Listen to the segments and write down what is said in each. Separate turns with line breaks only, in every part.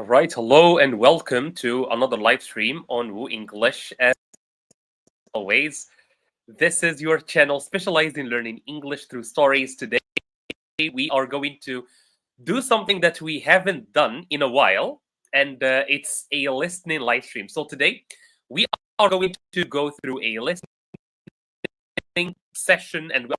All right, hello and welcome to another live stream on Woo English. As always, this is your channel specialized in learning English through stories. Today, we are going to do something that we haven't done in a while, and it's a listening live stream. So, today, we are going to go through a listening session, and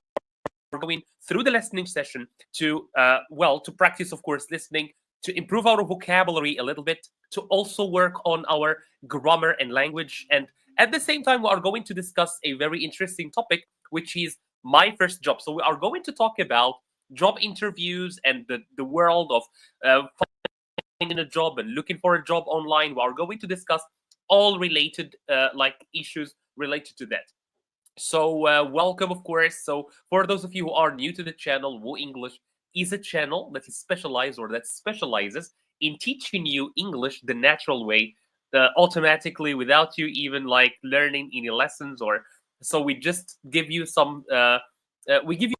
we're going through the listening session to, to practice, of course, listening, to improve our vocabulary a little bit, to also work on our grammar and language. And at the same time, we are going to discuss a very interesting topic, which is my first job. So we are going to talk about job interviews and the world of finding a job and looking for a job online. We are going to discuss all related issues related to that. So welcome, of course. So for those of you who are new to the channel, Woo English is a channel that is specialized or that specializes in teaching you English the natural way, automatically, without you even like learning any lessons. Or so we just give you some. We give you,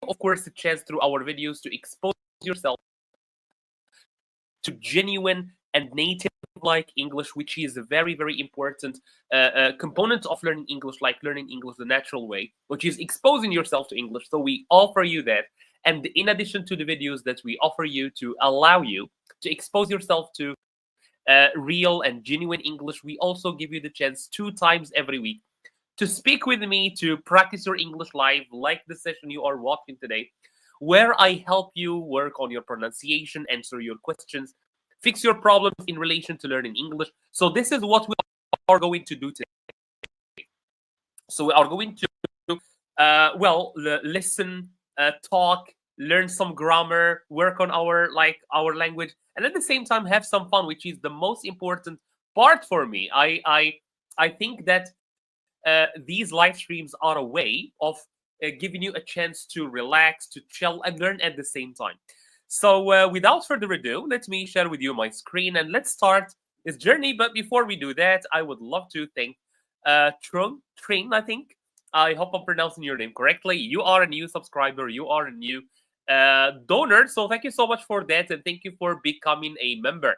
of course, a chance through our videos to expose yourself to genuine and native like English, which is a very, very important component of learning English, like learning English the natural way, which is exposing yourself to English. So we offer you that. And in addition to the videos that we offer you to allow you to expose yourself to real and genuine English, we also give you the chance 2 times every week to speak with me, to practice your English live, like the session you are watching today, where I help you work on your pronunciation, answer your questions, fix your problems in relation to learning English. So this is what we are going to do today. So we are going to, listen, talk, learn some grammar, work on our language, and at the same time have some fun, which is the most important part for me. I think that these live streams are a way of giving you a chance to relax, to chill, and learn at the same time. So without further ado, let me share with you my screen and let's start this journey. But before we do that, I would love to thank Trin, I think. I hope I'm pronouncing your name correctly. You are a new subscriber. You are a new donor. So thank you so much for that. And thank you for becoming a member.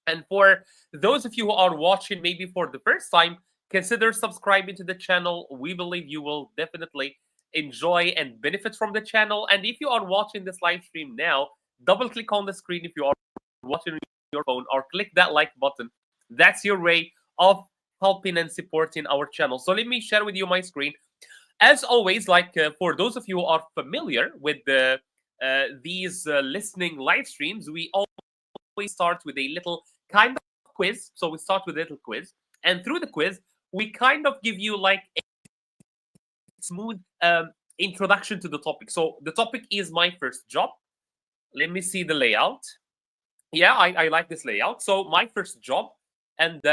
And for those of you who are watching maybe for the first time, consider subscribing to the channel. We believe you will definitely enjoy and benefit from the channel. And if you are watching this live stream now, double click on the screen if you are watching on your phone, or click that like button. That's your way of helping and supporting our channel. So let me share with you my screen. As always, for those of you who are familiar with these listening live streams, we always start with a little kind of quiz. So we start with a little quiz, and through the quiz, we kind of give you like a smooth introduction to the topic. So the topic is my first job. Let me see the layout. Yeah, I like this layout. So my first job, and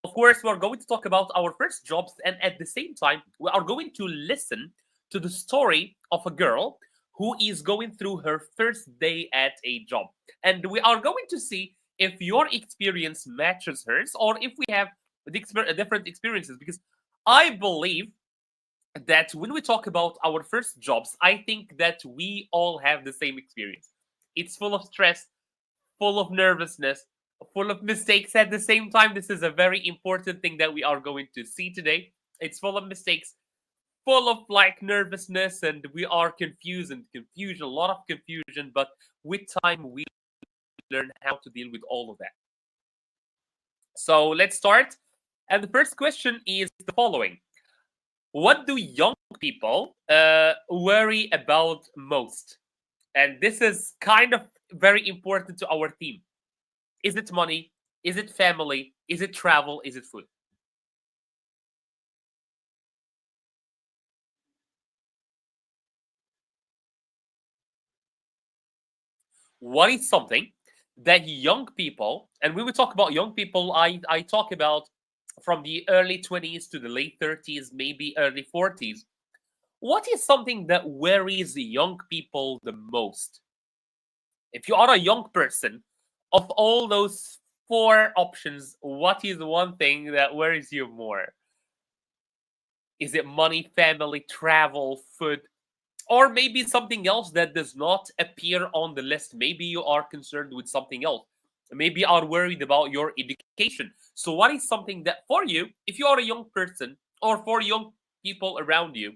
of course, we are going to talk about our first jobs, and at the same time, we are going to listen to the story of a girl who is going through her first day at a job. And we are going to see if your experience matches hers or if we have different experiences. Because I believe that when we talk about our first jobs, I think that we all have the same experience. It's full of stress, full of nervousness, full of mistakes at the same time. This is a very important thing that we are going to see today. It's full of mistakes, full of like nervousness, and we are confused and confusion, a lot of confusion. But with time, we learn how to deal with all of that. So let's start. And the first question is the following. What do young people worry about most? And this is kind of very important to our theme. Is it money? Is it family? Is it travel? Is it food? What is something that young people, and when we talk about young people, I talk about from the early 20s to the late 30s, maybe early 40s. What is something that worries young people the most? If you are a young person, of all those 4 options, what is one thing that worries you more? Is it money, family, travel, food? Or maybe something else that does not appear on the list. Maybe you are concerned with something else. maybe are worried about your education. So what is something that for you, if you are a young person, or for young people around you,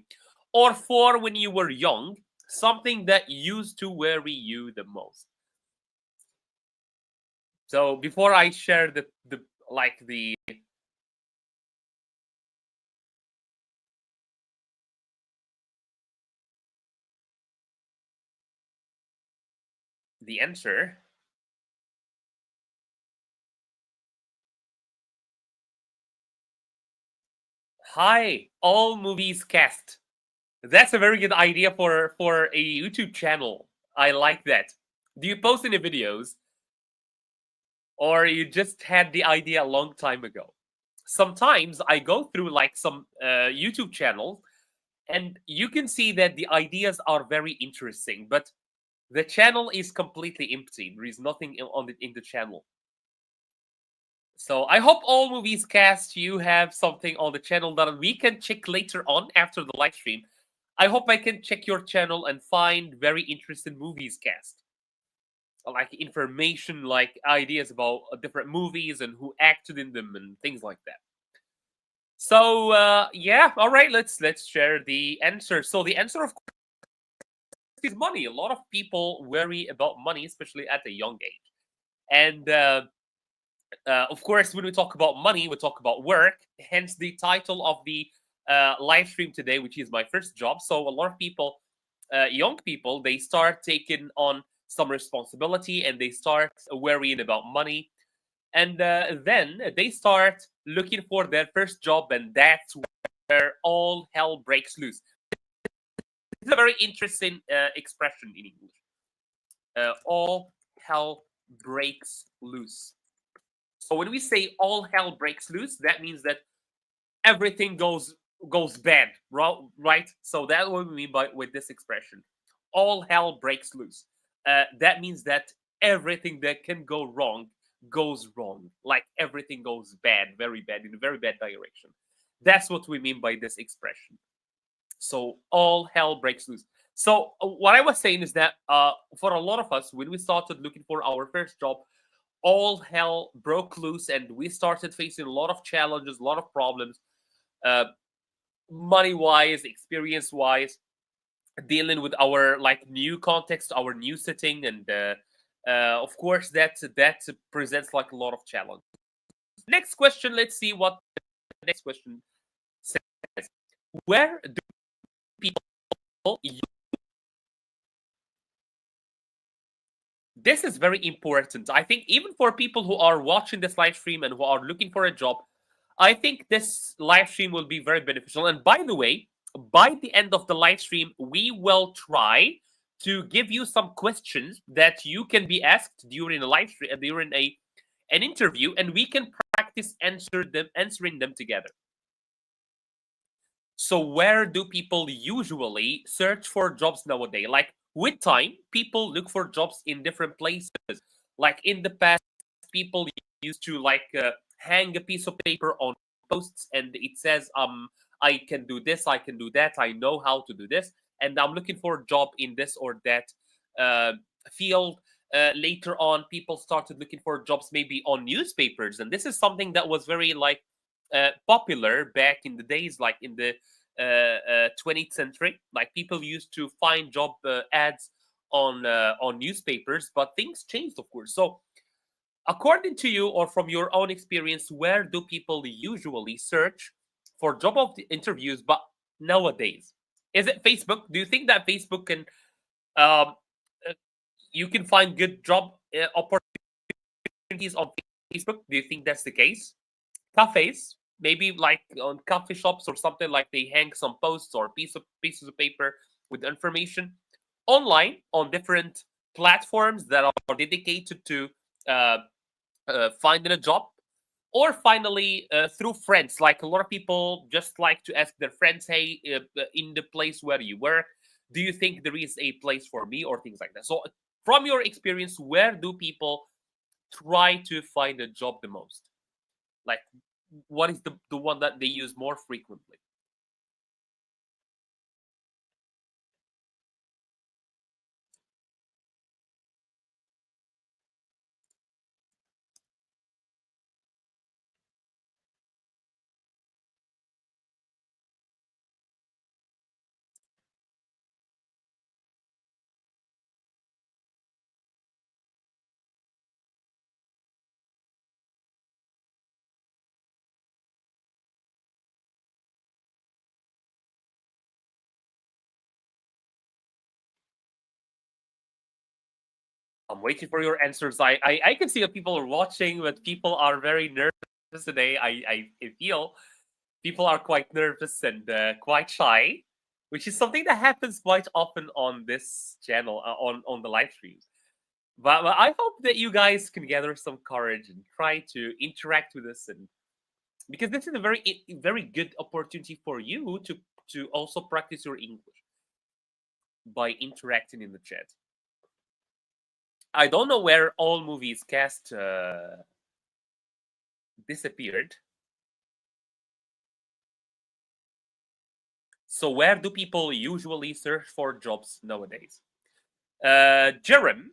or for when you were young, something that used to worry you the most? So before I share the like the answer. Hi, all movies cast. That's a very good idea for a YouTube channel. I like that. Do you post any videos, or you just had the idea a long time ago? Sometimes I go through like some YouTube channels, and you can see that the ideas are very interesting, but the channel is completely empty. There is nothing in the channel. So I hope all movies cast you have something on the channel that we can check later on after the live stream. I hope I can check your channel and find very interesting movies cast, like information, like ideas about different movies and who acted in them and things like that. So yeah, all right, let's share the answer. So the answer, of course, is money. A lot of people worry about money, especially at a young age. And of course, when we talk about money, we talk about work. Hence the title of the live stream today, which is my first job. So a lot of people, young people, they start taking on some responsibility and they start worrying about money, and then they start looking for their first job, and that's where all hell breaks loose. It's a very interesting expression in English. All hell breaks loose. So when we say all hell breaks loose, that means that everything goes bad, right? So that's what we mean by with this expression. All hell breaks loose. That means that everything that can go wrong goes wrong. Like everything goes bad, very bad, in a very bad direction. That's what we mean by this expression. So all hell breaks loose. So what I was saying is that for a lot of us, when we started looking for our first job, all hell broke loose, and we started facing a lot of challenges, a lot of problems, uh, money wise, experience wise, dealing with our like new context, our new setting, and of course that presents like a lot of challenge. Next question. Let's see what the next question says. Where do people This is very important. I think even for people who are watching this live stream and who are looking for a job, I think this live stream will be very beneficial. And by the way, by the end of the live stream, we will try to give you some questions that you can be asked during a live stream, during an interview, and we can practice answering them together. So where do people usually search for jobs nowadays? Like with time, people look for jobs in different places. Like in the past, people used to like hang a piece of paper on posts, and it says, I can do this, I can do that, I know how to do this, and I'm looking for a job in this or that uh, field. Later on, people started looking for jobs maybe on newspapers, and this is something that was very like popular back in the days, like in the 20th century. Like people used to find job ads on newspapers, but things changed, of course. So, according to you, or from your own experience, where do people usually search for job of the interviews? But nowadays, is it Facebook? Do you think that Facebook can um, uh, you can find good job opportunities on Facebook? Do you think that's the case? Cafes, maybe like on coffee shops or something, like they hang some posts or pieces of paper with information online on different platforms that are dedicated to uh, finding a job. Or finally, through friends, like a lot of people just like to ask their friends, hey, in the place where you work, do you think there is a place for me, or things like that. So from your experience, where do people try to find a job the most? Like, what is the one that they use more frequently? I'm waiting for your answers. I can see that people are watching, but people are very nervous today. I feel people are quite nervous and quite shy, which is something that happens quite often on this channel, on the live streams. But I hope that you guys can gather some courage and try to interact with us, and because this is a very good opportunity for you to also practice your English by interacting in the chat. I don't know where all movies cast disappeared. So where do people usually search for jobs nowadays? Jerem,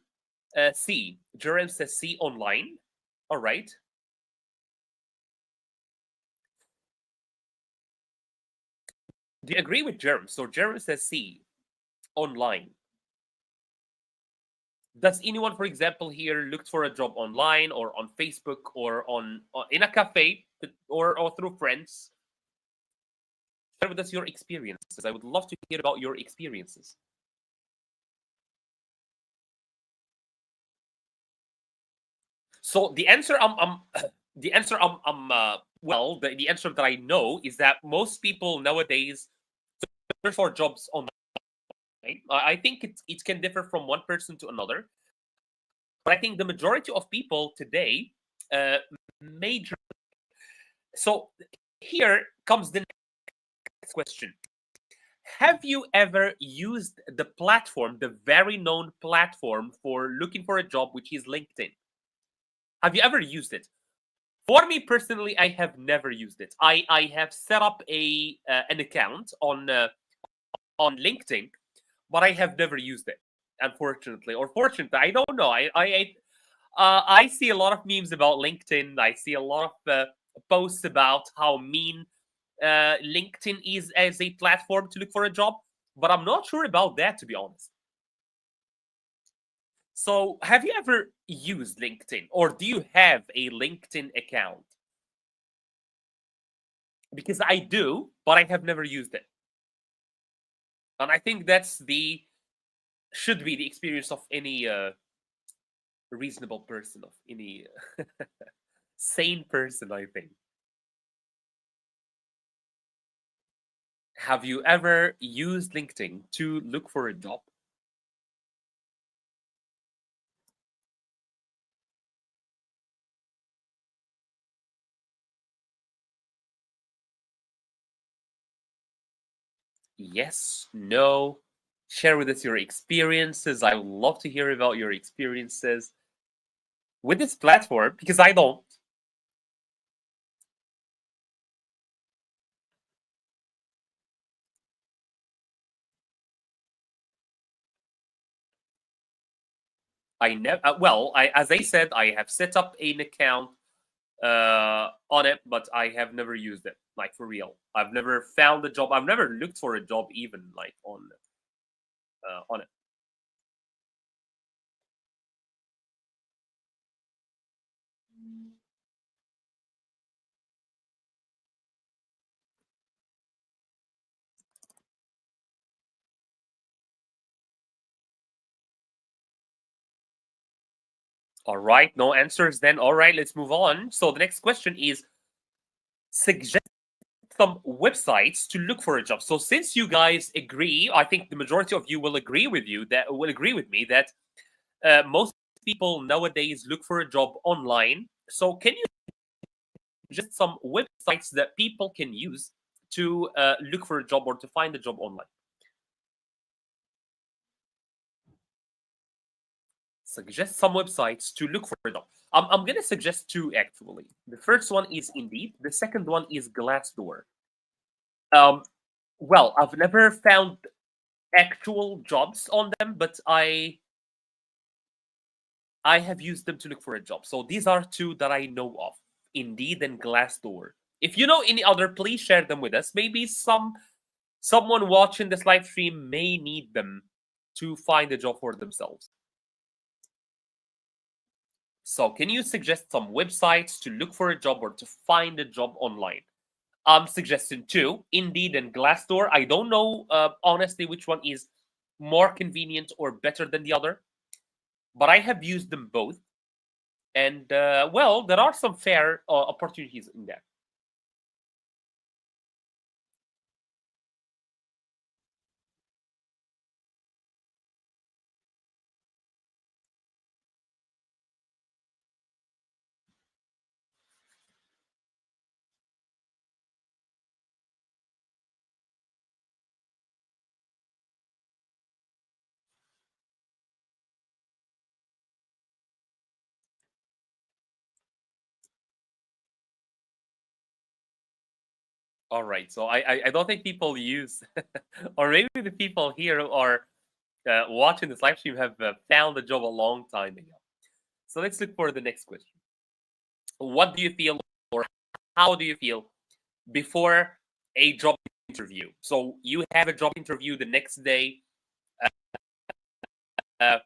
C. Jerem says C, online. All right. Do you agree with Jerem? So Jerem says C, online. Does anyone, for example, here look for a job online or on Facebook or in a cafe or through friends? Share with us your experiences. I would love to hear about your experiences. So the answer the answer well, the answer that I know is that most people nowadays search for jobs online. I think it can differ from one person to another, but I think the majority of people today major. So here comes the next question. Have you ever used the platform, the very known platform for looking for a job, which is LinkedIn? Have you ever used it? For me personally, I have never used it. I have set up an account on LinkedIn, but I have never used it. Unfortunately, or fortunately, I don't know. I see a lot of memes about LinkedIn. I see a lot of posts about how mean LinkedIn is as a platform to look for a job, but I'm not sure about that, to be honest. So, have you ever used LinkedIn, or do you have a LinkedIn account? Because I do, but I have never used it. And I think that's the should be the experience of any reasonable person, of any sane person, I think. Have you ever used LinkedIn to look for a job? Yes, no. Share with us your experiences. I would love to hear about your experiences with this platform because I don't. I never. Well, as I said, I have set up an account on it, but I have never used it. Like for real, I've never found a job. I've never looked for a job even like on it. All right, no answers then. All right, let's move on. So the next question is suggest some websites to look for a job. So since you guys agree, I think the majority of you will agree with me that most people nowadays look for a job online. So can you just some websites that people can use to look for a job or to find a job online? Suggest some websites to look for a job. I'm going to suggest two actually. The first one is Indeed. The second one is Glassdoor. Um, well, I've never found actual jobs on them, but I have used them to look for a job. So these are two that I know of: Indeed and Glassdoor. If you know any other, please share them with us. Maybe someone watching this live stream may need them to find a job for themselves. So can you suggest some websites to look for a job or to find a job online? I'm suggesting two: Indeed and Glassdoor. I don't know honestly which one is more convenient or better than the other. but I have used them both, and well, there are some fair opportunities in that. All right, so I don't think people use, or maybe the people here who are watching this live stream have found the job a long time ago. So let's look for the next question. What do you feel, or how do you feel before a job interview? So you have a job interview the next day. Uh,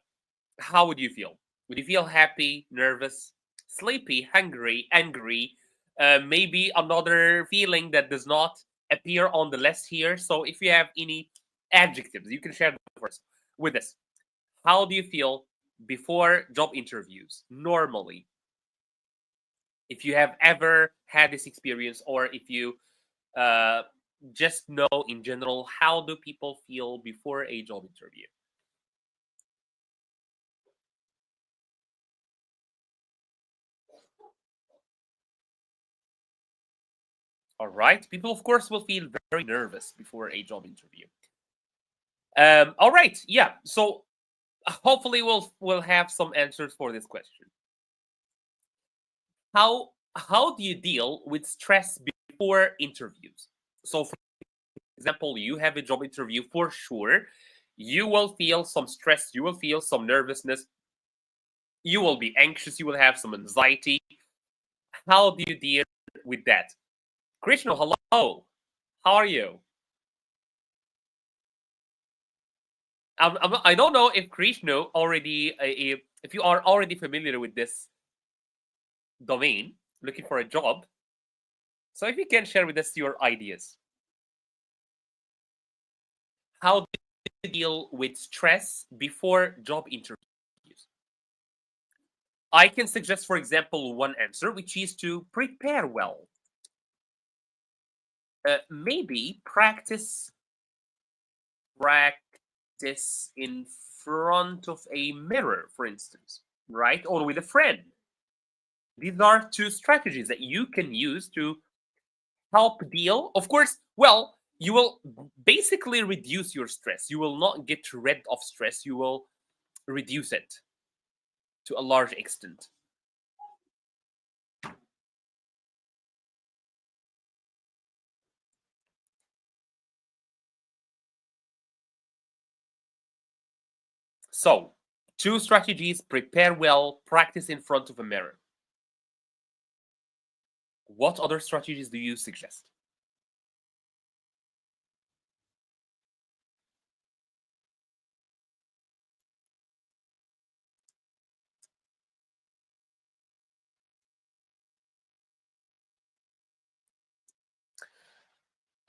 how would you feel? Would you feel happy, nervous, sleepy, hungry, angry? Maybe another feeling that does not appear on the list here. So if you have any adjectives, you can share them first with us. How do you feel before job interviews normally? If you have ever had this experience, or if you uh, just know in general, how do people feel before a job interview? All right. People, of course, will feel very nervous before a job interview. All right. Yeah. So hopefully we'll have some answers for this question. How do you deal with stress before interviews? So, for example, you have a job interview for sure. You will feel some stress. You will feel some nervousness. You will be anxious. You will have some anxiety. How do you deal with that? Krishna, hello. How are you? I don't know if Krishna already, if you are already familiar with this domain, looking for a job. So if you can share with us your ideas. How do you deal with stress before job interviews? I can suggest, for example, one answer, which is to prepare well. Maybe practice in front of a mirror, for instance, right? Or with a friend. These are two strategies that you can use to help deal. Of course, well, you will basically reduce your stress. You will not get rid of stress. You will reduce it to a large extent. So, two strategies: prepare well, practice in front of a mirror. What other strategies do you suggest?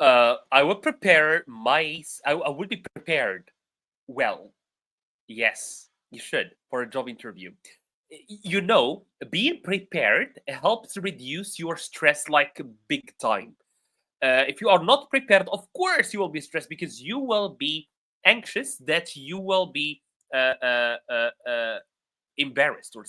I would prepare I would be prepared well. Yes, you should for a job interview. You know, being prepared helps reduce your stress like big time. If you are not prepared, of course you will be stressed because you will be anxious that you will be embarrassed or.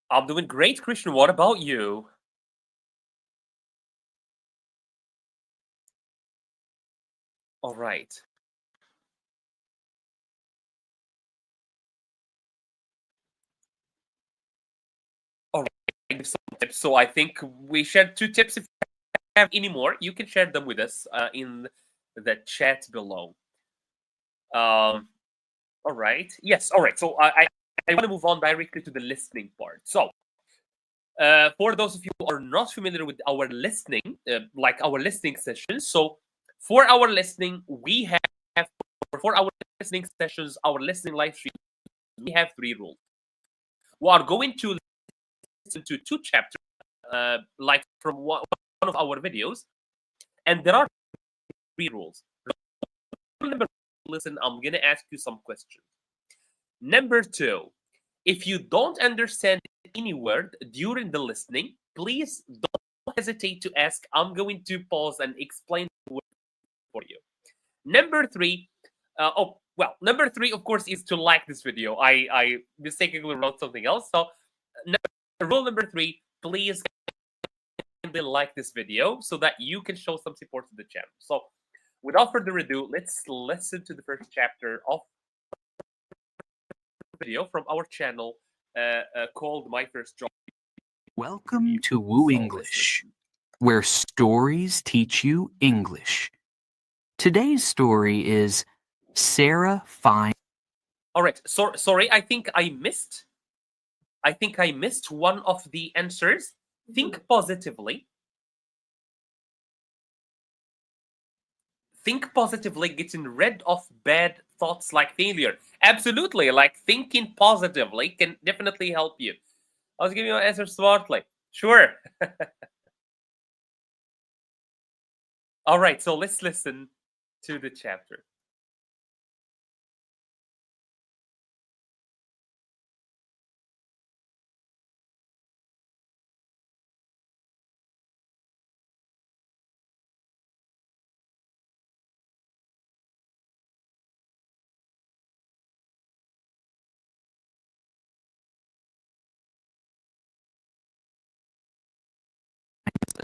I'm doing great, Christian. What about you? All right. All right. Give some tips. So I think we shared two tips. If you have any more, you can share them with us in the chat below. All right. Yes. All right. So I want to move on directly to the listening part. So for those of you who are not familiar with our listening, like our listening sessions, so For our listening, we have for our listening sessions, our listening live stream, we have 3 rules. We are going to listen to 2 chapters, like from one of our videos, and there are 3 rules. Number one, listen, I'm gonna ask you some questions. Number 2, if you don't understand any word during the listening, please don't hesitate to ask. I'm going to pause and explain the word for you. Number 3, number 3, of course, is to like this video. I mistakenly wrote something else. So, rule number 3, please like this video so that you can show some support to the channel. So, without further ado, let's listen to the first chapter of video from our channel called My First Job.
Welcome to Woo English, where stories teach you English. Today's story is Sarah finds...
All right. Sorry, I think I missed one of the answers. Think positively. Think positively, getting rid of bad thoughts like failure. Absolutely, like thinking positively can definitely help you. I was giving you an answer smartly. Sure. All right, so let's listen to the chapter.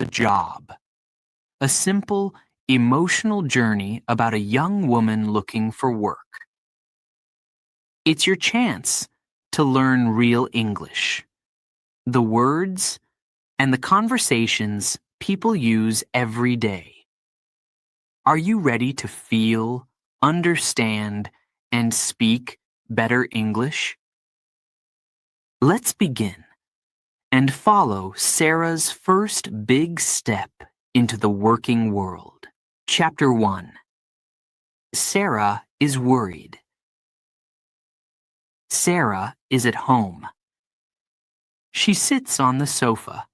a job. A simple, emotional journey about a young woman looking for work. It's your chance to learn real English. The words and the conversations people use every day. Are you ready to feel, understand, and speak better English? Let's begin and follow Sarah's first big step into the working world. Chapter 1. Sarah is worried. Sarah is at home. She sits on the sofa.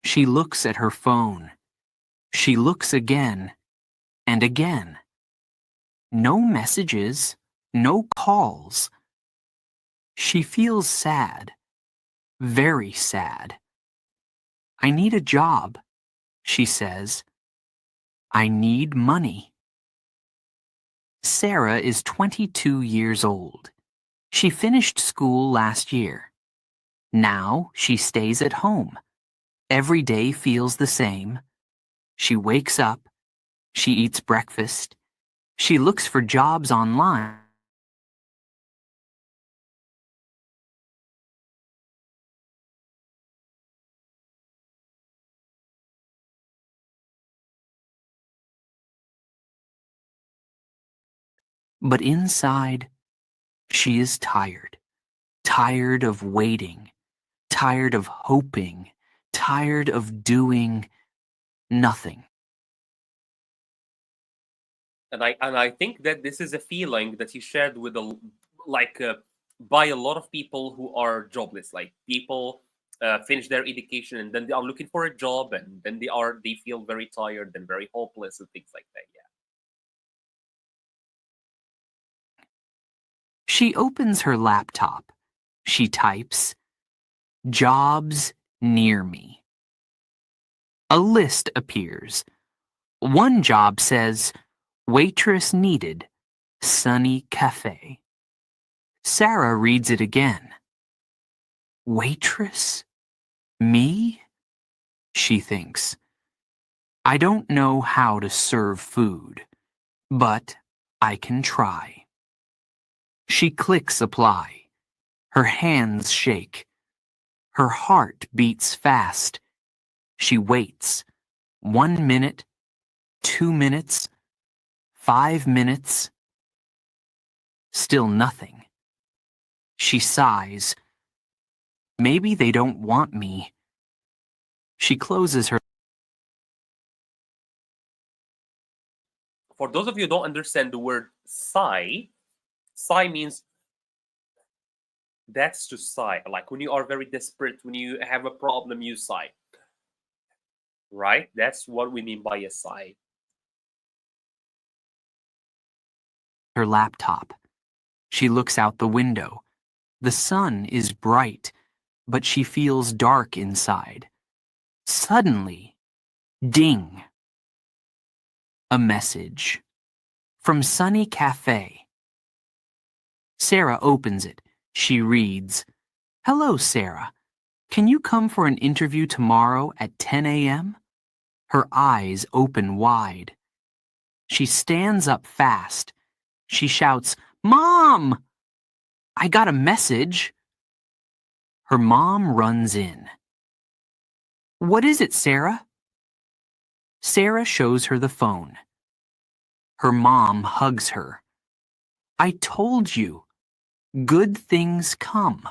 She looks at her phone. She looks again and again. No messages, no calls. She feels sad, very sad. I need a job, she says. I need money. Sarah is 22 years old. She finished school last year. Now she stays at home. Every day feels the same. She wakes up. She eats breakfast. She looks for jobs online. But inside, she is tired. Tired of waiting. Tired of hoping. Tired of doing nothing.
And I think that this is a feeling that he shared with by a lot of people who are jobless. Like people finish their education and then they are looking for a job, and then they feel very tired and very hopeless and things like that. Yeah.
She opens her laptop. She types, "Jobs near me." A list appears. One job says, "Waitress needed, Sunny Cafe." Sarah reads it again. Waitress? Me? She thinks. I don't know how to serve food, but I can try. She clicks apply. Her hands shake. Her heart beats fast. She waits. 1 minute, 2 minutes, 5 minutes. Still nothing. She sighs. Maybe they don't want me. She closes her
For those of you who don't understand the word sigh, sigh means that's to sigh. Like when you are very desperate, when you have a problem, you sigh. Right? That's what we mean by a sigh.
Her laptop. She looks out the window. The sun is bright, but she feels dark inside. Suddenly, ding. A message. From Sunny Cafe. Sarah opens it. She reads, "Hello, Sarah. Can you come for an interview tomorrow at 10 a.m.? Her eyes open wide. She stands up fast. She shouts, "Mom! I got a message." Her mom runs in. "What is it, Sarah?" Sarah shows her the phone. Her mom hugs her. "I told you, good things come."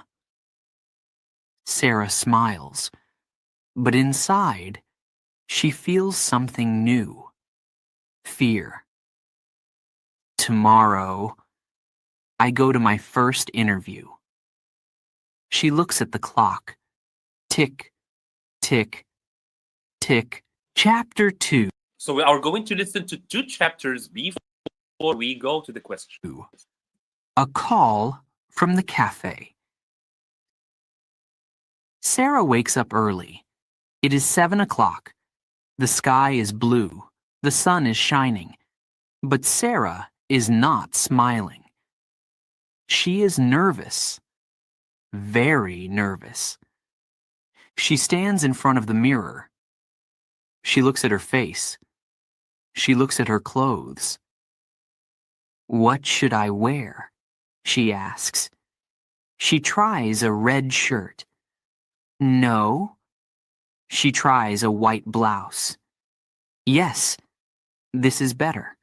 Sarah smiles, but inside, she feels something new. Fear. Tomorrow, I go to my first interview. She looks at the clock. Tick, tick, tick. Chapter 2.
So we are going to listen to 2 chapters before we go to the question.
A call from the cafe. Sarah wakes up early. It is 7 o'clock. The sky is blue. The sun is shining. But Sarah is not smiling. She is nervous. Very nervous. She stands in front of the mirror. She looks at her face. She looks at her clothes. What should I wear? She asks. She tries a red shirt. No. She tries a white blouse. Yes, this is better.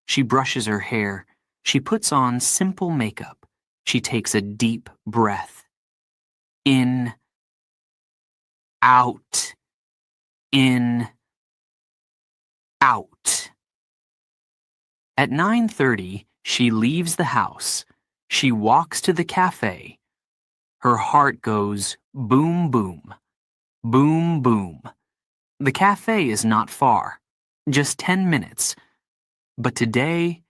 She brushes her hair. She puts on simple makeup. She takes a deep breath. In, out, in, out. At 9:30, she leaves the house. She walks to the cafe. Her heart goes boom, boom, boom, boom. The cafe is not far, just 10 minutes. But today,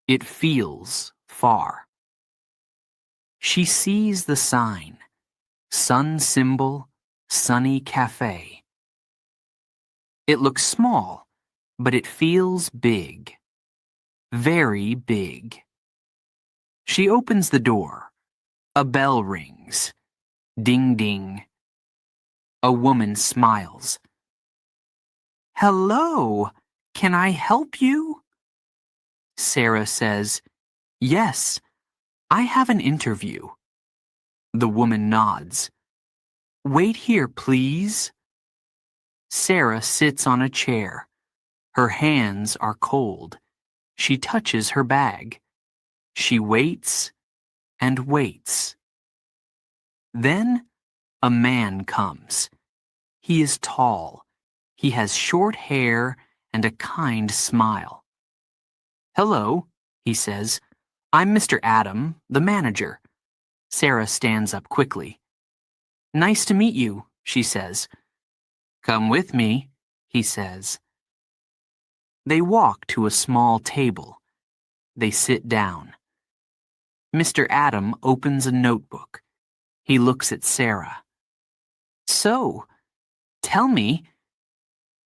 it feels far. She sees the sign, sun symbol, Sunny Cafe. It looks small, but it feels big. Very big. She opens the door. A bell rings. Ding, ding. A woman smiles. "Hello, can I help you?" Sarah says, "Yes, I have an interview." The woman nods. "Wait here, please." Sarah sits on a chair. Her hands are cold. She touches her bag. She waits and waits. Then a man comes. He is tall. He has short hair and a kind smile. "Hello," he says. "I'm Mr. Adam, the manager." Sarah stands up quickly. "Nice to meet you," she says. "Come with me," he says. They walk to a small table. They sit down. Mr. Adam opens a notebook. He looks at Sarah. "So, tell me,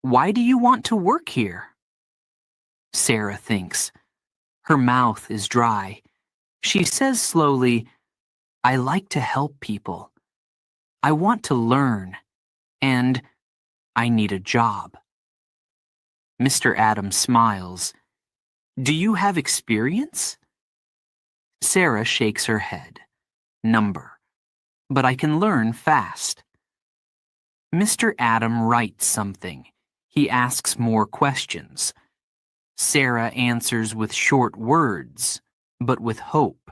why do you want to work here?" Sarah thinks. Her mouth is dry. She says slowly, "I like to help people. I want to learn, and I need a job." Mr. Adams smiles. "Do you have experience?" Sarah shakes her head. "Number. But I can learn fast." Mr. Adam writes something. He asks more questions. Sarah answers with short words, but with hope.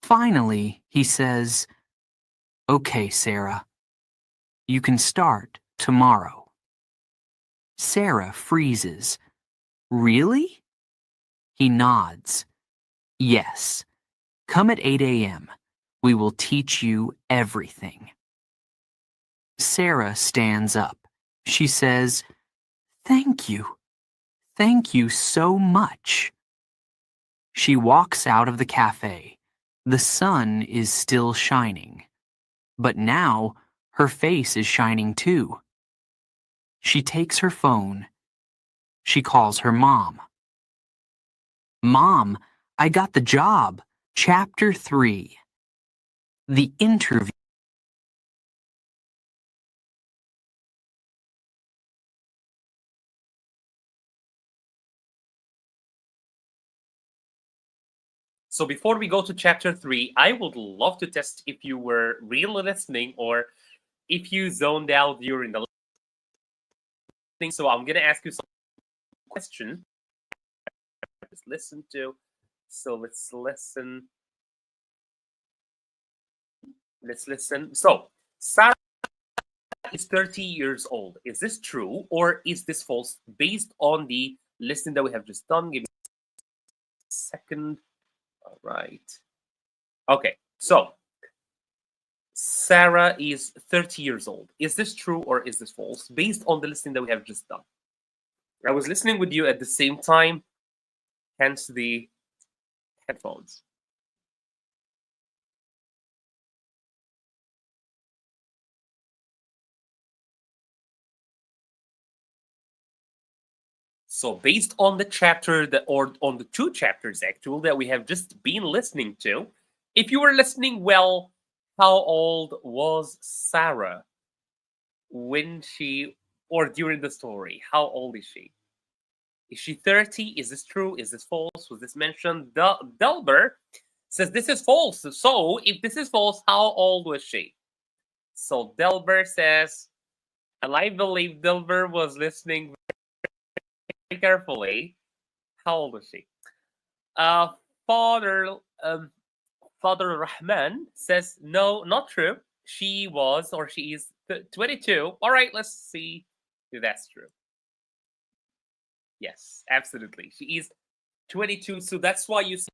Finally, he says, "Okay, Sarah. You can start tomorrow." Sarah freezes. Really? He nods. Yes. Come at 8 a.m. We will teach you everything. Sarah stands up. She says, Thank you. Thank you so much. She walks out of the cafe. The sun is still shining. But now, her face is shining too. She takes her phone. She calls her mom. Mom, I got the job. Chapter 3. The interview.
So before we go to chapter 3, I would love to test if you were really listening or if you zoned out during the listening. So I'm going to ask you some questions. Just listen to. So let's listen. Let's listen. So Sarah is 30 years old. Is this true or is this false based on the listening that we have just done? Give me a second. All right. Okay. So Sarah is 30 years old. Is this true or is this false based on the listening that we have just done? I was listening with you at the same time, hence the headphones. So based on the chapter that, or on the 2 chapters actually that we have just been listening to, if you were listening well, how old was Sarah when she, or during the story? How old is she? Is she 30? Is this true? Is this false? Was this mentioned? Delber says this is false. So if this is false, how old was she? So Delber says, and I believe Delber was listening very carefully. How old was she? Uh, Father Father Rahman says no, not true. She was or she is 22. All right, let's see if that's true. Yes, absolutely. She is 22. So that's why you see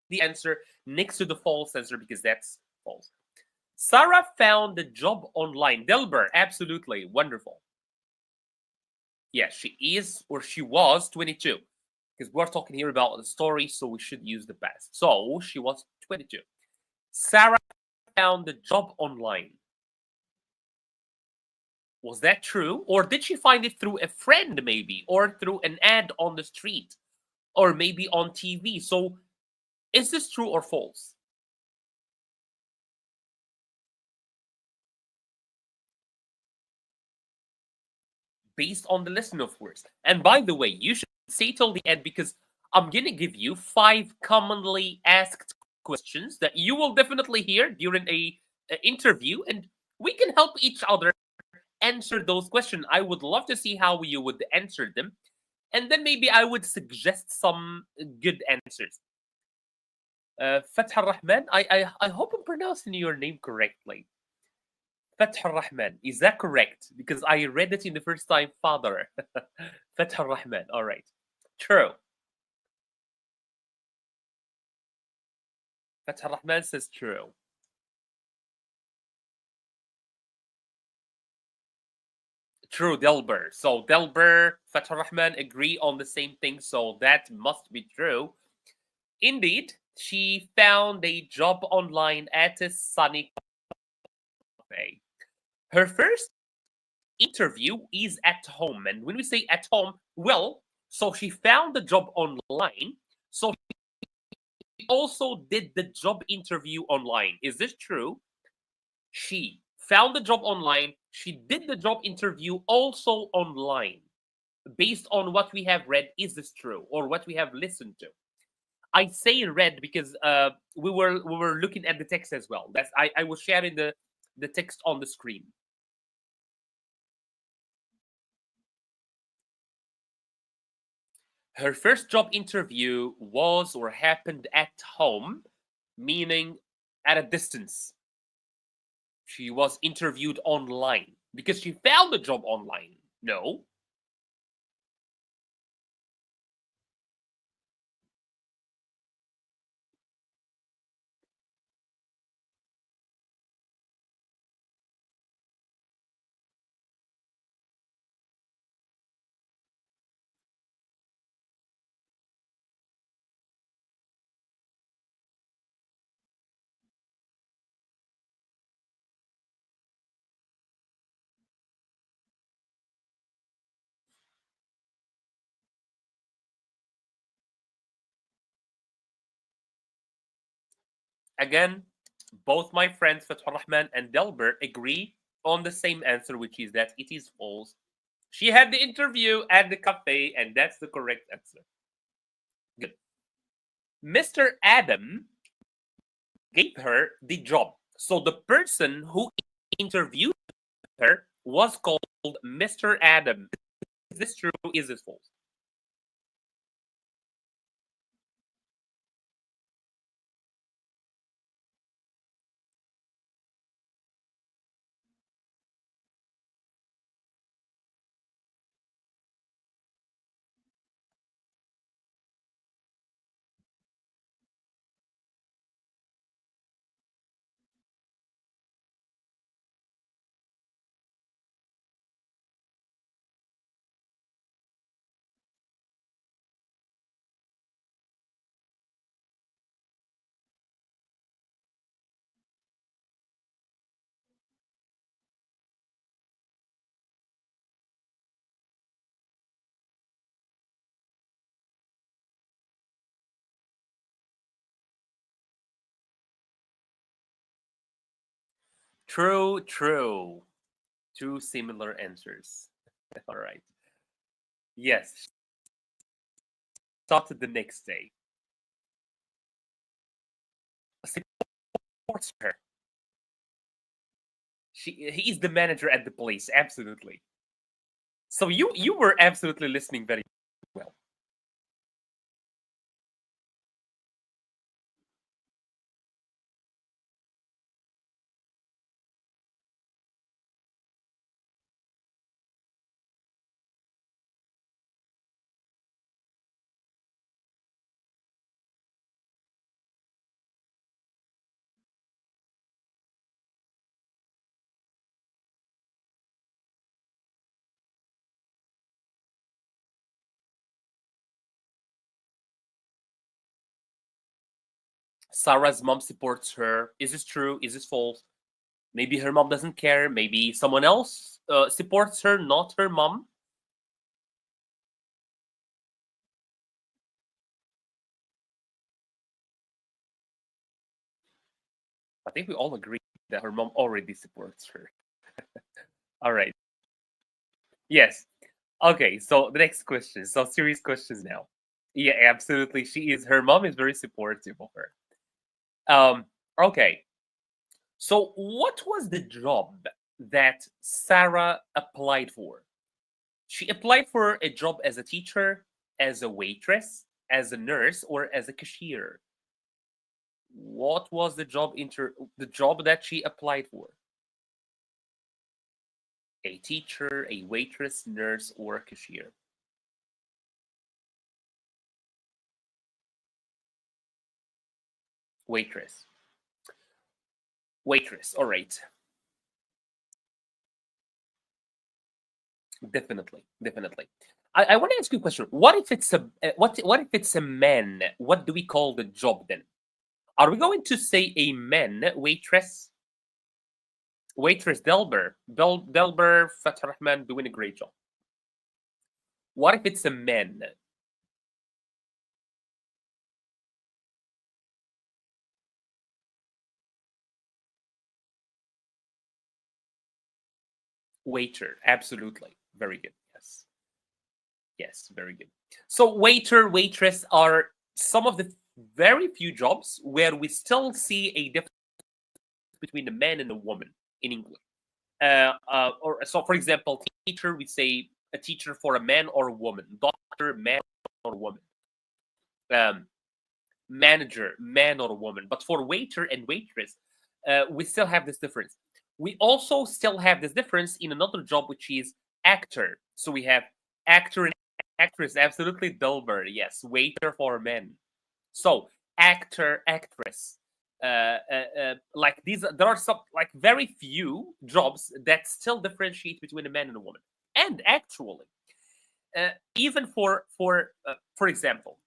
the answer next to the false answer because that's false. Sarah found the job online. Delber, absolutely wonderful. Yes, she is or she was 22 because we're talking here about the story, so we should use the past. So she was 22. Sarah found the job online. Was that true? Or did she find it through a friend, maybe, or through an ad on the street, or maybe on TV? So is this true or false? Based on the lesson, of course. And by the way, you should stay till the end because I'm going to give you 5 commonly asked questions that you will definitely hear during a interview, and we can help each other answer those questions. I would love to see how you would answer them. And then maybe I would suggest some good answers. Fath Rahman, I hope I'm pronouncing your name correctly. Fath Rahman, is that correct? Because I read it in the first time, father. Fath Rahman, all right. True. Fath Rahman says true. True, Delber. So Delber, Fath Rahman agree on the same thing, so that must be true. Indeed, she found a job online at a sunny cafe. Her first interview is at home. And when we say at home, well, so she found the job online. So she also did the job interview online. Is this true? She found the job online. She did the job interview also online. Based on what we have read, is this true? Or what we have listened to? I say read because we were looking at the text as well. That's I was sharing the text on the screen. Her first job interview was or happened at home, meaning at a distance. She was interviewed online because she found the job online. No. Again, both my friends Fathur Rahman and Delbert agree on the same answer, which is that it is false. She had the interview at the cafe, and that's the correct answer. Good. Mr. Adam gave her the job. So the person who interviewed her was called Mr. Adam. Is this true? Is this false? True, true. Two similar answers. All right. Yes. Started the next day. Supports her. He is the manager at the place. Absolutely. So you were absolutely listening very well. Sarah's mom supports her. Is this true? Is this false? Maybe her mom doesn't care. Maybe someone else supports her, not her mom. I think we all agree that her mom already supports her. All right. Yes. Okay. So the next question. So serious questions now. Yeah, absolutely. She is. Her mom is very supportive of her. Okay. So what was the job that Sarah applied for? She applied for a job as a teacher, as a waitress, as a nurse, or as a cashier. What was the job that she applied for? A teacher, a waitress, nurse, or a cashier? Waitress. Waitress. All right. Definitely. Definitely. I want to ask you a question. What if it's a what if it's a man? What do we call the job then? Are we going to say a man waitress? Waitress Delber. Delber Fatah Rahman doing a great job. What if it's a man? Waiter. Absolutely. Very good. Yes. Yes, very good. So waiter, waitress are some of the very few jobs where we still see a difference between a man and a woman in English. Or so, for example, teacher, we say a teacher for a man or a woman. Doctor, man or woman. Um, Manager, man or a woman. But for waiter and waitress, we still have this difference. We also still have this difference in another job, which is actor. So we have actor and actress. Absolutely, Dilber. Yes, waiter for men. So actor, actress. Like these, there are some like very few jobs that still differentiate between a man and a woman. And actually, even for example,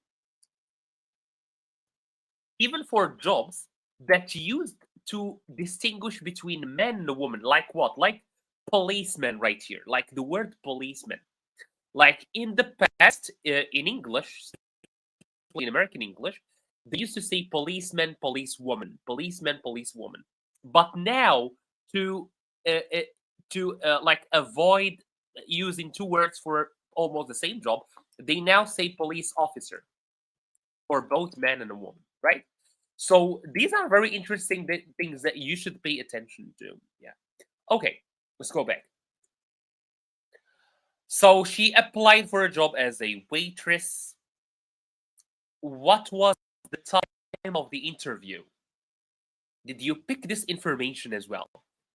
even for jobs that used to distinguish between men and a woman, like what? Like policeman right here, like the word policeman. Like in the past, in English, in American English, They used to say policeman, policewoman, policeman, policewoman. But now, to like avoid using two words for almost the same job, they now say police officer for both man and a woman, right? So these are very interesting things that you should pay attention to. Yeah. Okay, let's go back. So she applied for a job as a waitress. What was the time of the interview? Did you pick this information as well?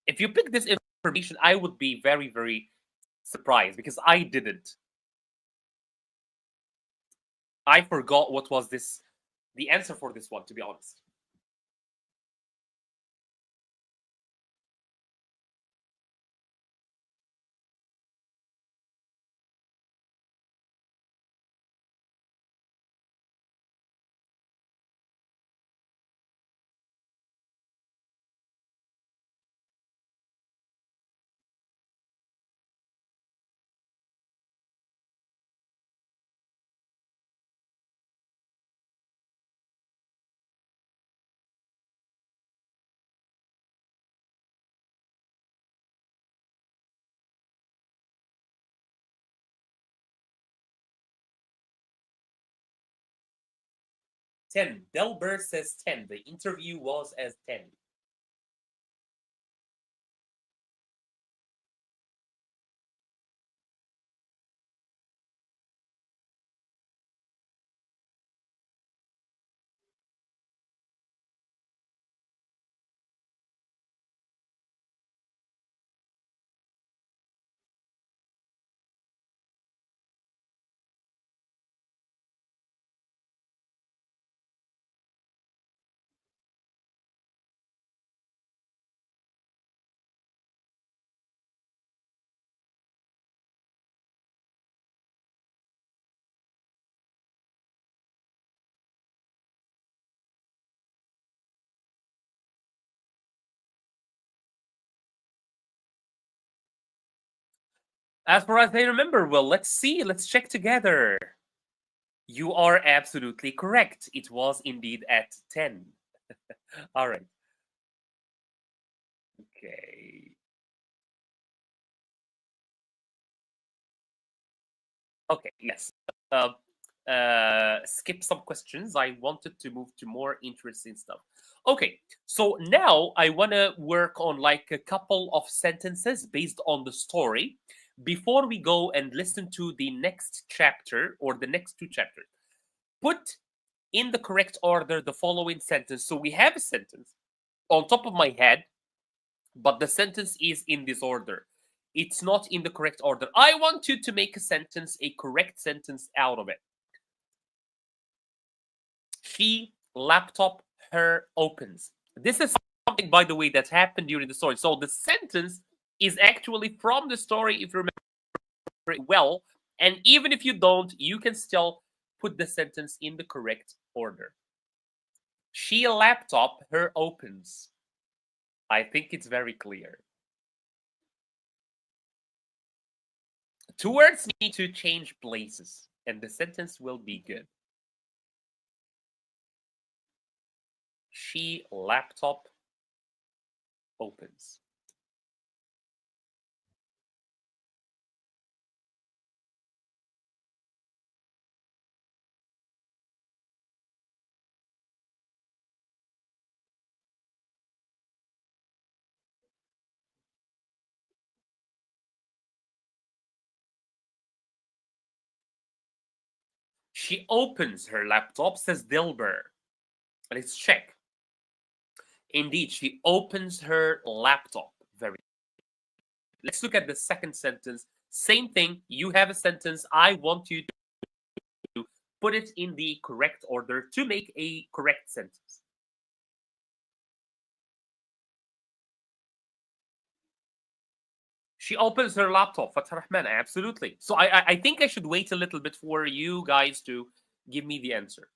If you pick this information, I would be very, very surprised because I didn't. I forgot what was this, the answer for this one, to be honest. Ten. Delbert says 10. The interview was as 10. As far as I remember, well, let's see. Let's check together. You are absolutely correct. It was indeed at 10. All right. Okay. Okay, yes. Uh, skip some questions. I wanted to move to more interesting stuff. Okay, so now I want to work on like a couple of sentences based on the story before we go and listen to the next chapter or the next two chapters. Put in the correct order the following sentence. So we have a sentence on top of my head, but the sentence is in this order. It's not in the correct order. I want you to make a sentence, a correct sentence out of it. She laptop her opens. This is something, by the way, that happened during the story. So the sentence is actually from the story, if you remember it well. And even if you don't, you can still put the sentence in the correct order. She laptop her opens. I think it's very clear. Two words need to change places, and the sentence will be good. She laptop opens. She opens her laptop, says Dilber. Let's check. Indeed, she opens her laptop. Very. Let's look at the second sentence. Same thing. You have a sentence. I want you to put it in the correct order to make a correct sentence. She opens her laptop. Fatah Rahman, absolutely. So I think I should wait a little bit for you guys to give me the answer.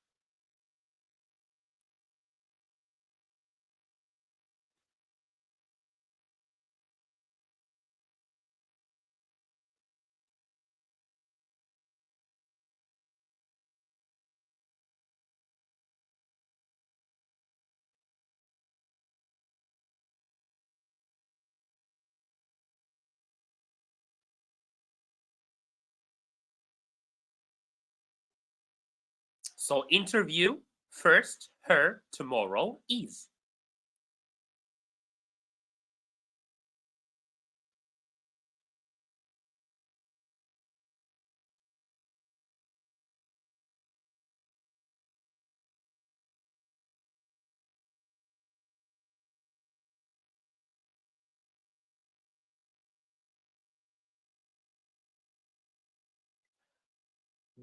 So interview first, her, tomorrow, is.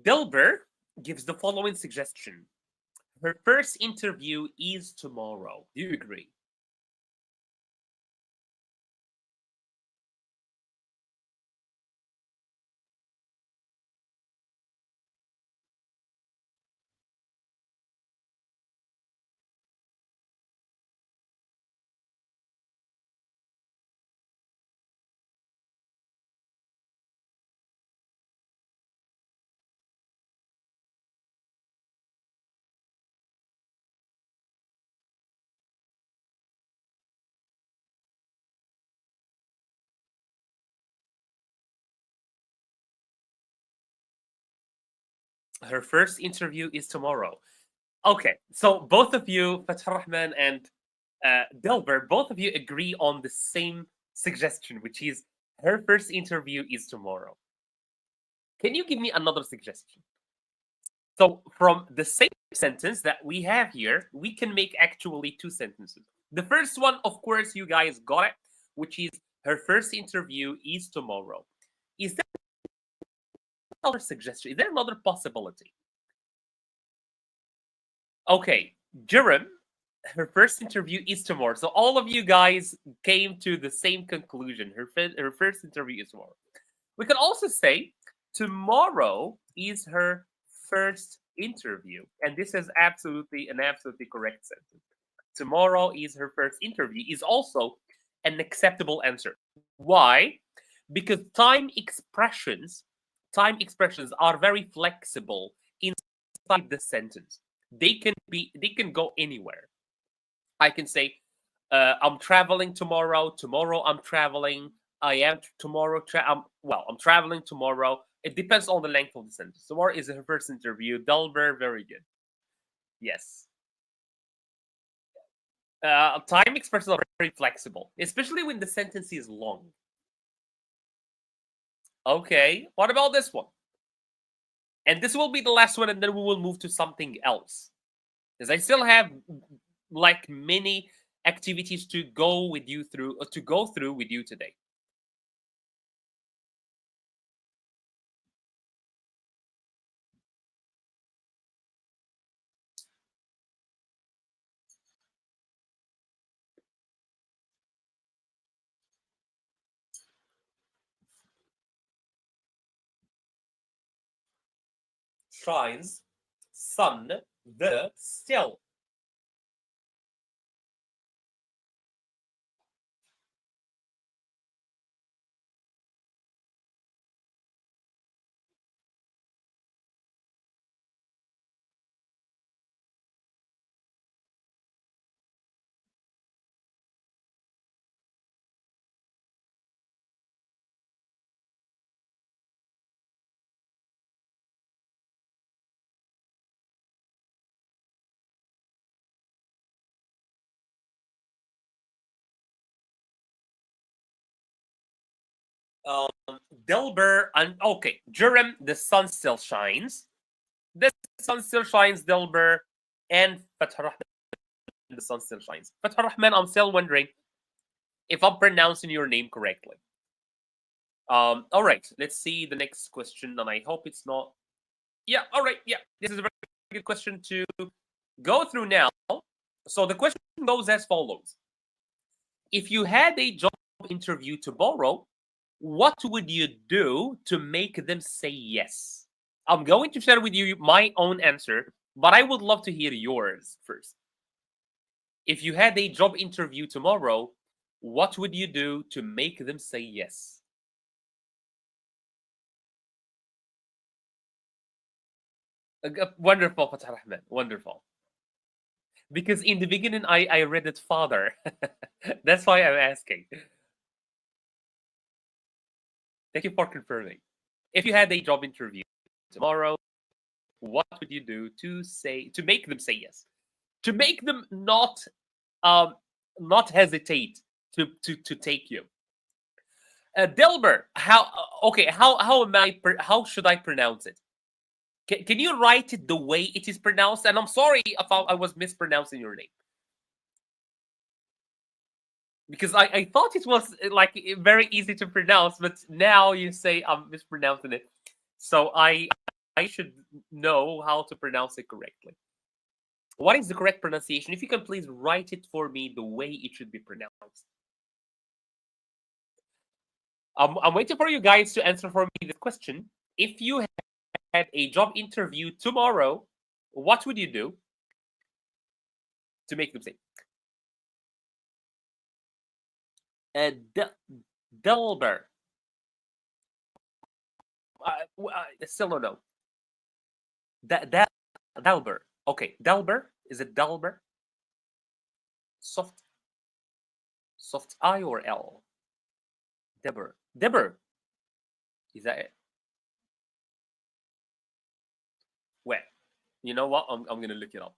Dilber gives the following suggestion. Her first interview is tomorrow. Do you agree? Her first interview is tomorrow. Okay, so both of you, Fatah Rahman and Dilber, both of you agree on the same suggestion, which is her first interview is tomorrow. Can you give me another suggestion? So, from the same sentence that we have here, we can make actually two sentences. The first one, of course, you guys got it, which is her first interview is tomorrow. Is there another suggestion? Is there another possibility? Okay, Jerem, her first interview is tomorrow. So all of you guys came to the same conclusion. Her first interview is tomorrow. We can also say tomorrow is her first interview, and this is absolutely correct sentence. Tomorrow is her first interview is also an acceptable answer. Why? Because time expressions are very flexible inside the sentence. They can go anywhere. I can say, I'm traveling tomorrow. Tomorrow I'm traveling. I am tomorrow. I'm traveling tomorrow. It depends on the length of the sentence. Tomorrow is her first interview. Delver, very good. Yes. Time expressions are very flexible, especially when the sentence is long. Okay, what about this one? And this will be the last one, and then we will move to something else. Because I still have like many activities to go through with you today. Shines, sun, the, still. Um, Delber and okay, Jerem, the sun still shines. The sun still shines, Delber, and Fatah Rahman, the sun still shines. Fatah Rahman, I'm still wondering if I'm pronouncing your name correctly. All right, let's see the next question, and I hope it's not. Yeah, all right, yeah, this is a very good question to go through now. So the question goes as follows: if you had a job interview tomorrow, what would you do to make them say yes? I'm going to share with you my own answer, but I would love to hear yours first. If you had a job interview tomorrow, what would you do to make them say yes? Wonderful, Fatah Rahman. Wonderful. Because in the beginning, I read it father. That's why I'm asking. Thank you for confirming. If you had a job interview tomorrow, What would you do to make them say yes? To make them not hesitate to take you. Delbert, how should I pronounce it? Can you write it the way it is pronounced? And I'm sorry if I was mispronouncing your name, because I thought it was like very easy to pronounce, but now you say I'm mispronouncing it. So I should know how to pronounce it correctly. What is the correct pronunciation? If you can please write it for me the way it should be pronounced. I'm waiting for you guys to answer for me this question. If you had a job interview tomorrow, what would you do to make them say? Delber. Still don't know. Delber. Okay, Delber. Is it Delber? Soft I or L? Deber. Deber. Is that it? Well, you know what? I'm gonna look it up.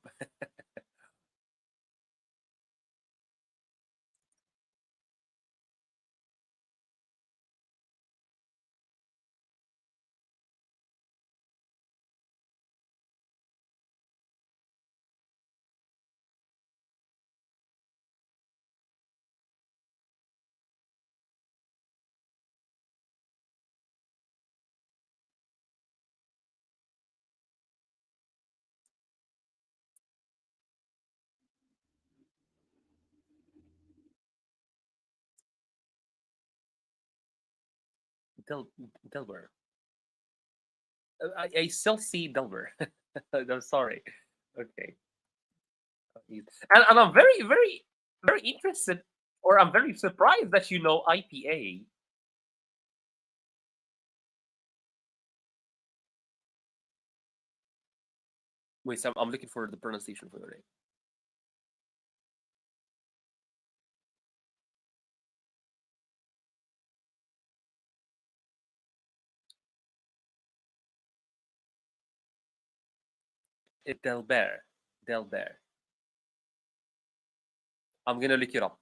Delber. I still see Delver. I'm sorry. Okay. And I'm very, very, very interested, or I'm very surprised that you know IPA. Wait, so I'm looking for the pronunciation for your name. Delber. Delber. I'm gonna look it up.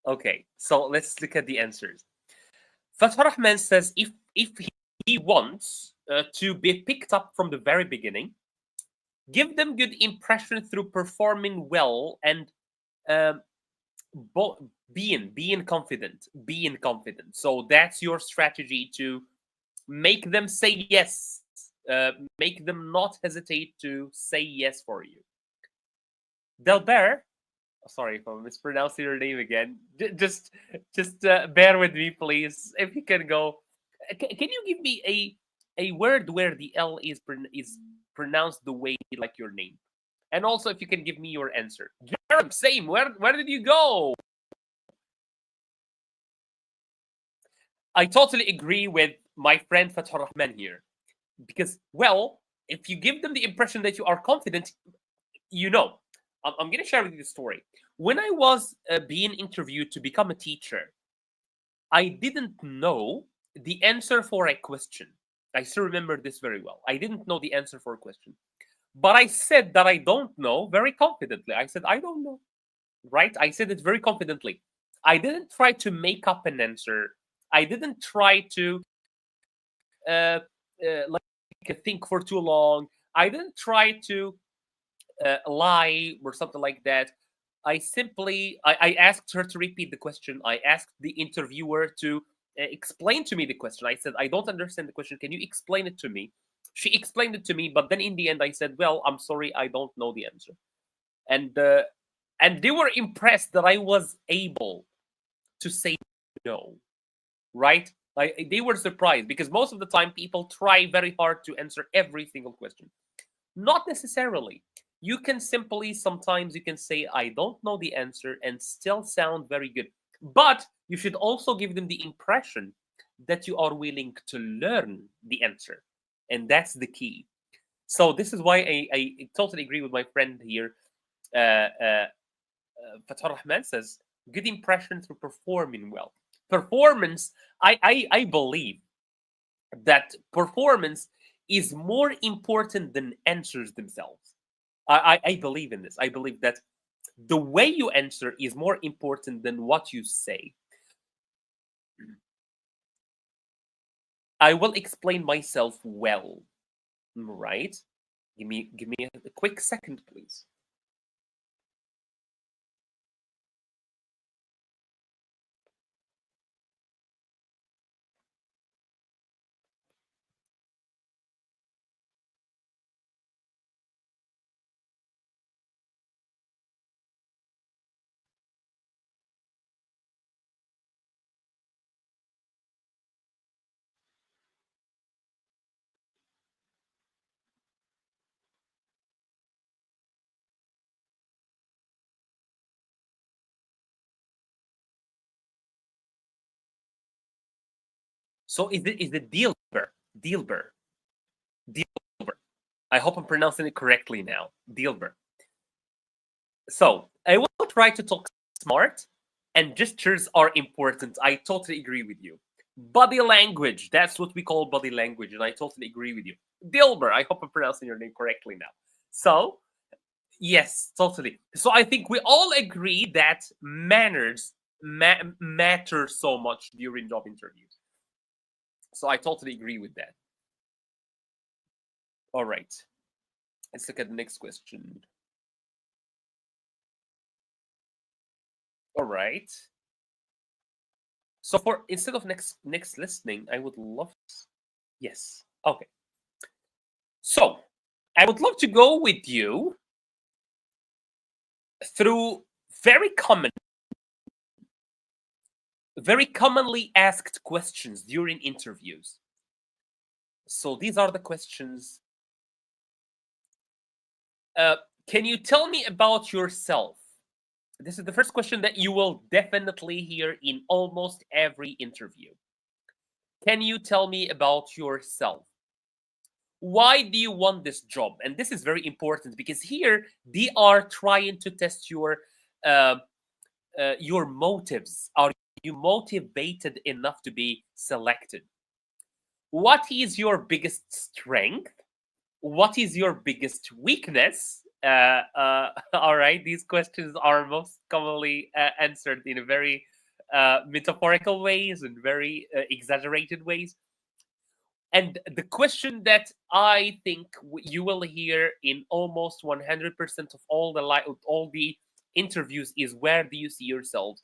Okay, so let's look at the answers. Fatah Rahman says if he wants to be picked up from the very beginning, give them good impression through performing well and um, being confident. So that's your strategy to make them say yes. Make them not hesitate to say yes for you. Delbert, sorry if I'm mispronouncing your name again. Just bear with me, please. If you can go, can you give me a word where the L is pronounced the way like your name? And also, if you can give me your answer. Jerem, same. Where did you go? I totally agree with my friend Fatah Rahman here, because well, if you give them the impression that you are confident, you know. I'm going to share with you the story. When I was being interviewed to become a teacher, I didn't know the answer for a question. I still remember this very well. I didn't know the answer for a question. But I said that I don't know very confidently. I said, I don't know. Right? I said it very confidently. I didn't try to make up an answer. I didn't try to like think for too long. I didn't try to lie or something like that. I asked her to repeat the question. I asked the interviewer to explain to me the question. I said, I don't understand the question. Can you explain it to me? She explained it to me, but then in the end, I said, well, I'm sorry, I don't know the answer. And they were impressed that I was able to say no, right? They were surprised because most of the time people try very hard to answer every single question. Not necessarily. You can simply, sometimes you can say, I don't know the answer and still sound very good. But you should also give them the impression that you are willing to learn the answer. And that's the key. So this is why I totally agree with my friend here. Fatah Rahman says, good impression through performing well. Performance, I believe that performance is more important than answers themselves. I believe in this. I believe that the way you answer is more important than what you say. I will explain myself well, right? Give me a quick second, please. So is it Dilber? Dilber. Dilber. I hope I'm pronouncing it correctly now. Dilber. So I will try to talk smart, and gestures are important. I totally agree with you. Body language, that's what we call body language, and I totally agree with you. Dilber, I hope I'm pronouncing your name correctly now. So, yes, totally. So I think we all agree that manners matter so much during job interviews. So I totally agree with that. All right. Let's look at the next question. All right. So for instead of next listening, I would love yes. Okay. So I would love to go with you through very commonly asked questions during interviews. So these are the questions. Can you tell me about yourself? This is the first question that you will definitely hear in almost every interview. Can you tell me about yourself? Why do you want this job? And this is very important because here they are trying to test your motives. Are you motivated enough to be selected? What is your biggest strength? What is your biggest weakness? All right, these questions are most commonly answered in a very metaphorical ways and very exaggerated ways. And the question that I think you will hear in almost 100% of all the interviews is, where do you see yourself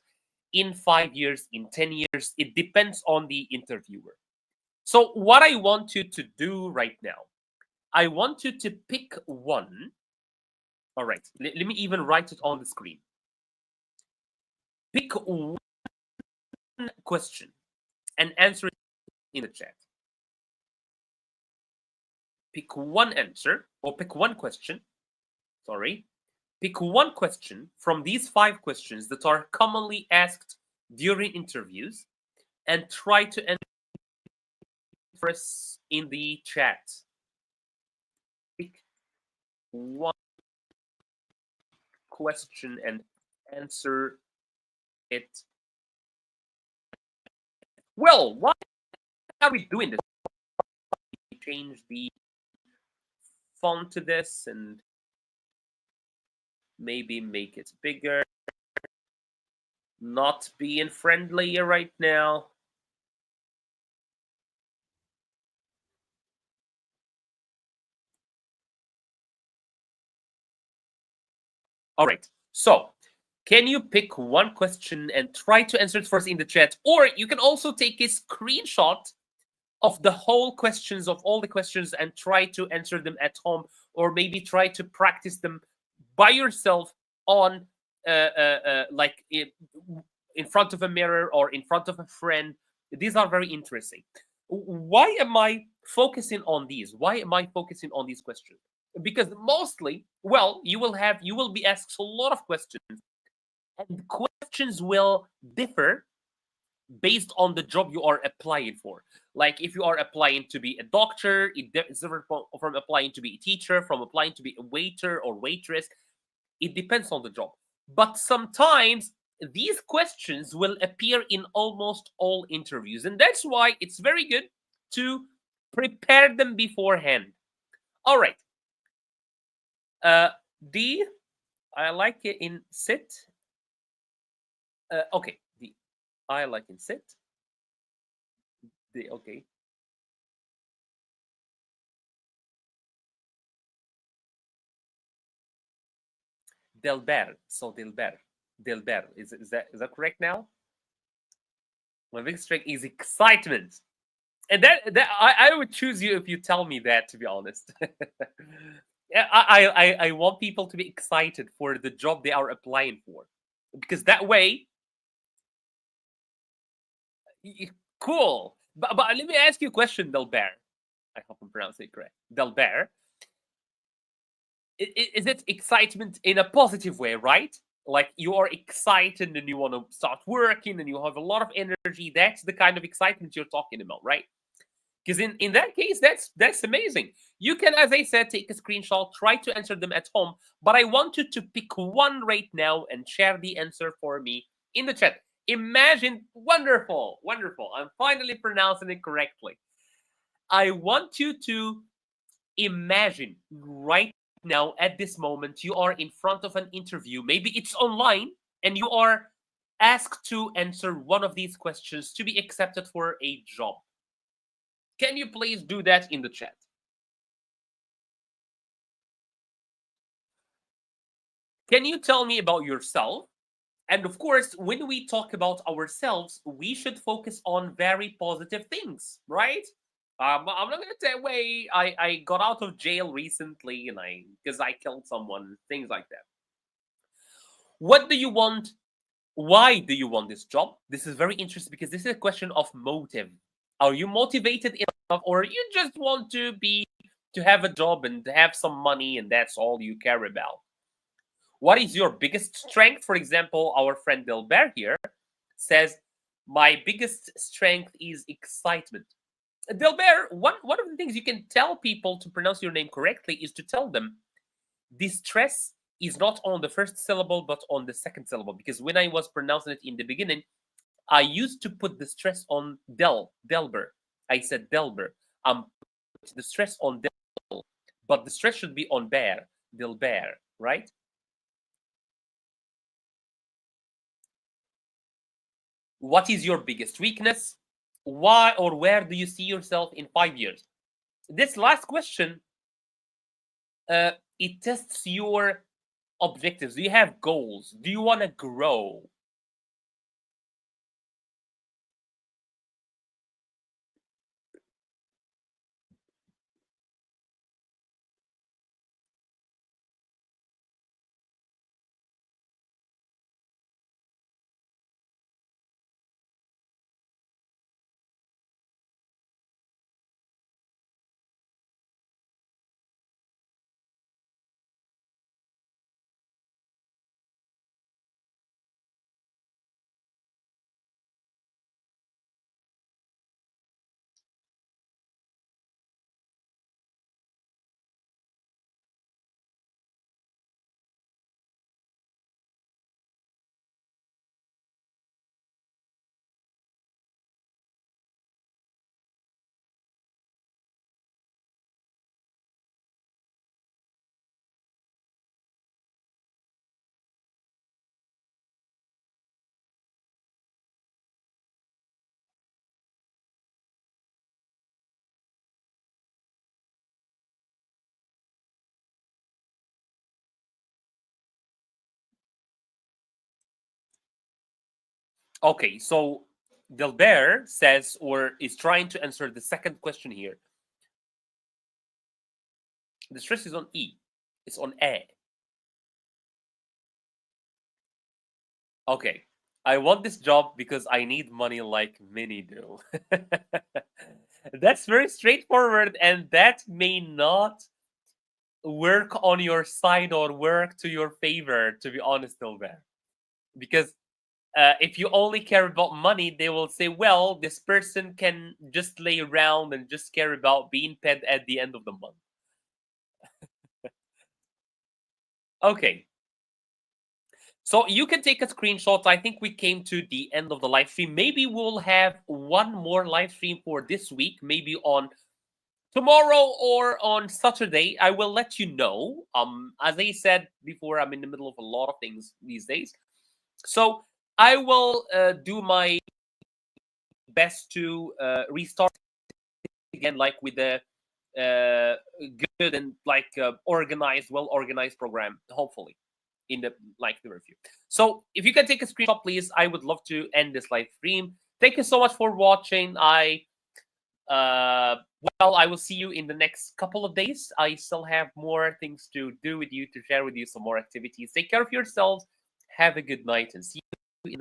in 5 years, in 10 years? It depends on the interviewer. So what I want you to do right now, I want you to pick one. All right, let me even write it on the screen. Pick one question and answer it in the chat. Pick one answer, or pick one question. Sorry. Pick one question from these 5 questions that are commonly asked during interviews and try to answer us in the chat. Pick one question and answer it. Well, why are we doing this? Change the font to this and maybe make it bigger. Not being friendly right now. All right. So, can you pick one question and try to answer it first in the chat? Or you can also take a screenshot of the whole questions, of all the questions, and try to answer them at home, or maybe try to practice them by yourself on like in front of a mirror or in front of a friend. These are very interesting. Why am I focusing on these? Why am I focusing on these questions? Because mostly, well, you will be asked a lot of questions, and questions will differ based on the job you are applying for. Like if you are applying to be a doctor, it's different from applying to be a teacher, from applying to be a waiter or waitress. It depends on the job. But sometimes these questions will appear in almost all interviews. And that's why it's very good to Prepare them beforehand. All right. D, I like it in sit. Okay. D, I like in sit. D, okay. Delber. So Delber. Delber. Is that correct now? My biggest strength is excitement. And that I would choose you if you tell me that, to be honest. Yeah, I want people to be excited for the job they are applying for. Because that way, cool. But let me ask you a question, Delber. I hope I'm pronouncing it correct. Delber. Is it excitement in a positive way, right? Like you are excited and you want to start working and you have a lot of energy. That's the kind of excitement you're talking about, right? Because in that case, that's amazing. You can, as I said, take a screenshot, try to answer them at home. But I want you to pick one right now and share the answer for me in the chat. Imagine, wonderful, wonderful. I'm finally pronouncing it correctly. I want you to imagine right now at this moment you are in front of an interview. Maybe it's online and you are asked to answer one of these questions to be accepted for a job. Can you please do that in the chat? Can you tell me about yourself? And of course, when we talk about ourselves, we should focus on very positive things, right? I'm not gonna say, "Wait, I got out of jail recently, and because I killed someone," things like that. What do you want? Why do you want this job? This is very interesting because this is a question of motive. Are you motivated enough, or you just want to have a job and have some money, and that's all you care about? What is your biggest strength? For example, our friend Delbert here says, "My biggest strength is excitement." Delbert, one of the things you can tell people to pronounce your name correctly is to tell them the stress is not on the first syllable but on the second syllable. Because when I was pronouncing it in the beginning, I used to put the stress on Delber. I said Delber. Put the stress on Del, but the stress should be on Bear, Delber, right? What is your biggest weakness? Why or where do you see yourself in 5 years? This last question, it tests your objectives. Do you have goals? Do you want to grow? Okay, so Delbert says, or is trying to answer the second question here. The stress is on E. It's on A. Okay. I want this job because I need money like many do. That's very straightforward, and that may not work on your side or work to your favor, to be honest, Delbert. Because if you only care about money, they will say, well, this person can just lay around and just care about being paid at the end of the month. Okay. So you can take a screenshot. I think we came to the end of the live stream. Maybe we'll have one more live stream for this week, maybe on tomorrow or on Saturday, I will let you know. As I said before, I'm in the middle of a lot of things these days, so I will do my best to restart again, like with the good and like organized, well organized program. Hopefully, in the the review. So if you can take a screenshot, please, I would love to end this live stream. Thank you so much for watching. Well, I will see you in the next couple of days. I still have more things to do with you, to share with you some more activities. Take care of yourselves. Have a good night and see you